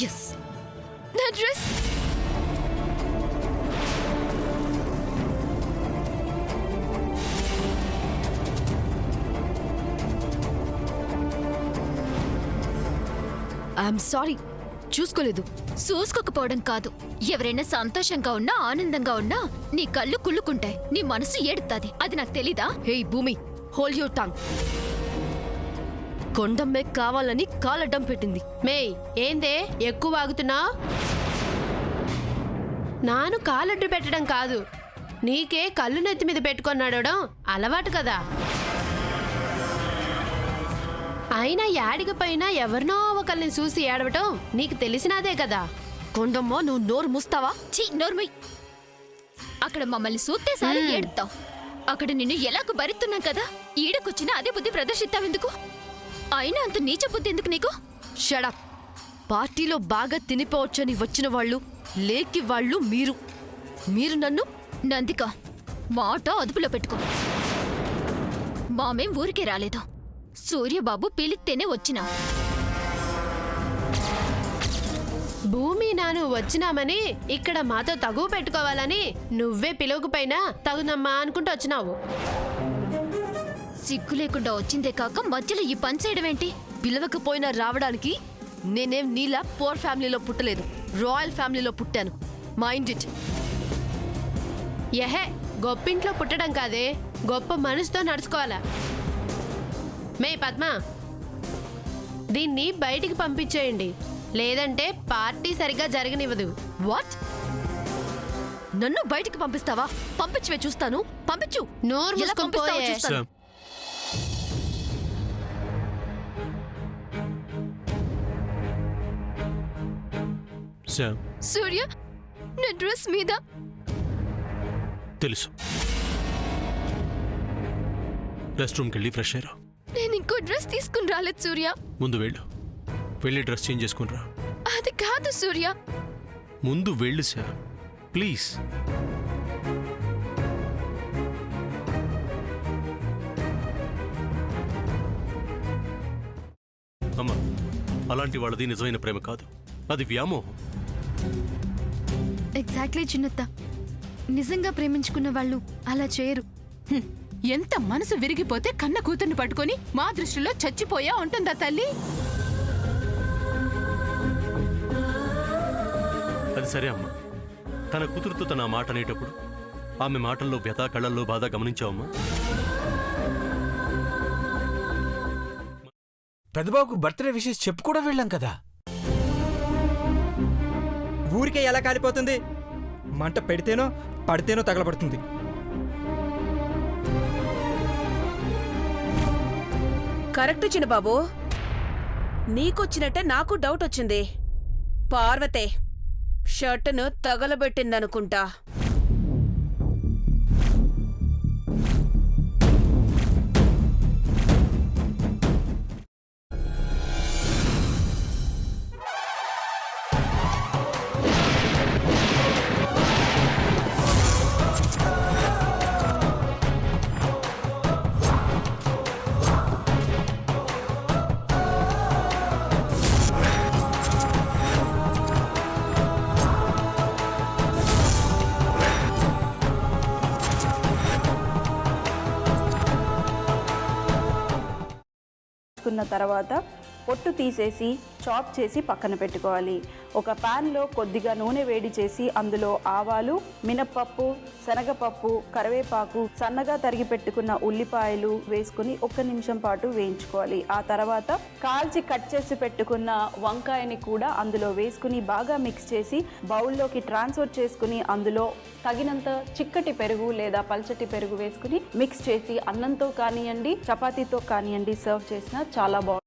Yes, నా dress. I'm sorry, చూసుకోలేదు. చూసుకోకపోవడం కాదు, ఎవరైనా సంతోషంగా ఉన్నా ఆనందంగా ఉన్నా నీ కళ్ళు కుళ్ళుకుంటాయి, నీ మనసు ఏడుతుంది. అది నాకు తెలీదా? హే భూమి, హోల్డ్ యువర్ టంగ్. కొండమ్మే కావాలని కాలడ్డం పెట్టింది. మే ఏందే ఎక్కువ వాగుతున్నా? నాను కాలడ్డు పెట్టడం కాదు, నీకే కళ్ళు నెత్తి మీద పెట్టుకొన్నాడడం అలవాటు కదా. అయినా యాడికి పైన ఎవరినో ఒకరిని చూసి ఏడవటం నీకు తెలిసినదే కదా. కొండమ్మ, నువ్వు నోరు మూస్తావా? చీ, నోర్మై. అక్కడ మమ్మల్ని సూత్తే సారి ఏడుతావు, అక్కడ నిన్ను ఎలాగో భరిస్తున్నాం కదా, ఈడకొచ్చినా అదే బుద్ధి ప్రదర్శిస్తావెందుకు? అయినా అంత నీచ బుద్ధి ఎందుకు నీకు? షడప్. పార్టీలో బాగా తినిపోవచ్చని వచ్చిన వాళ్ళు లేకి వాళ్ళు మీరు నన్ను నందిక మాట అదుపులో పెట్టుకో. మామేం ఊరికే రాలేదు, సూర్యబాబు పిలిస్తేనే వచ్చినా. భూమి నాను వచ్చినామని ఇక్కడ మాతో తగువ పెట్టుకోవాలని నువ్వే పిలువకపోయినా తగునమ్మా అనుకుంటూ వచ్చినావు. సిగ్గు లేకుండా వచ్చిందే కాక మధ్యలో ఈ పని చేయడమేంటి? పిలవకపోయినా రావడానికి నేనేం నీలా పోర్ ఫ్యామిలీలో పుట్టలేదు, రాయల్ ఫ్యామిలీలో పుట్టాను. Mind it. ఎహే, గొప్పింట్లో పుట్టడం కాదే, గొప్ప మనసుతో నడుచుకోవాలా. మే పద్మ, దీన్ని బయటికి పంపించేయండి, లేదంటే పార్టీ సరిగా జరగనివ్వదు. వాట్? నన్ను బయటికి పంపిస్తావా? పంపించవే చూస్తాను. పంపించు. నోరు ఎలా మూసుకొని పంపిస్తావో పోయే. చూస్తాను. సూర్య, నా డ్రెస్ మీద తెలుసు. రెస్ట్ రూమ్కి వెళ్ళి ఫ్రెష్ అయ్యారా? నేను ఇంకో డ్రెస్ తీసుకుని రాలేదు సూర్య. ముందు వెళ్ళి డ్రెస్ చేంజ్ చేసుకుని రా. అది కాదు సూర్య. ముందు వెళ్ళు సార్, ప్లీజ్. అమ్మా, అలాంటి వాళ్ళది నిజమైన ప్రేమ కాదు, అది వ్యామోహం. ఎగ్జాక్ట్లీ చిన్నత్త, నిజంగా ప్రేమించుకున్న వాళ్ళు అలా చేయరు. ఎంత మనసు విరిగిపోతే కన్న కూతుర్ని పట్టుకొని మా దృష్టిలో చచ్చిపోయా ఉంటుందా తల్లి? అది సరే అమ్మా, తన కూతురుతో తన మాట అనేటప్పుడు ఆమె మాటల్లో వ్యథ, కళ్ళల్లో బాధ గమనించావమ్మా? పెద్దబాబుకు బర్త్డే విషెస్ చెప్పు కూడా వెళ్ళాం కదా. ఊరికే ఎలా కాలిపోతుంది? మంట పెడితేనో పడితేనో తగలబడుతుంది. కరెక్ట్ చిన్నబాబు, నీకొచ్చినట్టే నాకు డౌట్ వచ్చింది. పార్వతే షర్టును తగలబెట్టిందనుకుంటా. తీసుకున్న తర్వాత పొట్టు తీసేసి చాప్ చేసి పక్కన పెట్టుకోవాలి. ఒక ప్యాన్లో కొద్దిగా నూనె వేడి చేసి అందులో ఆవాలు, మినప్పప్పు, శనగపప్పు, కరివేపాకు, సన్నగా తరిగి పెట్టుకున్న ఉల్లిపాయలు వేసుకుని 1 నిమిషం పాటు వేయించుకోవాలి. ఆ తర్వాత కాల్చి కట్ చేసి పెట్టుకున్న వంకాయని కూడా అందులో వేసుకుని బాగా మిక్స్ చేసి బౌల్లోకి ట్రాన్స్ఫర్ చేసుకుని అందులో తగినంత చిక్కటి పెరుగు లేదా పల్చటి పెరుగు వేసుకుని మిక్స్ చేసి అన్నంతో కానివ్వండి, చపాతీతో కానివ్వండి సర్వ్ చేసినా చాలా బాగుంటుంది.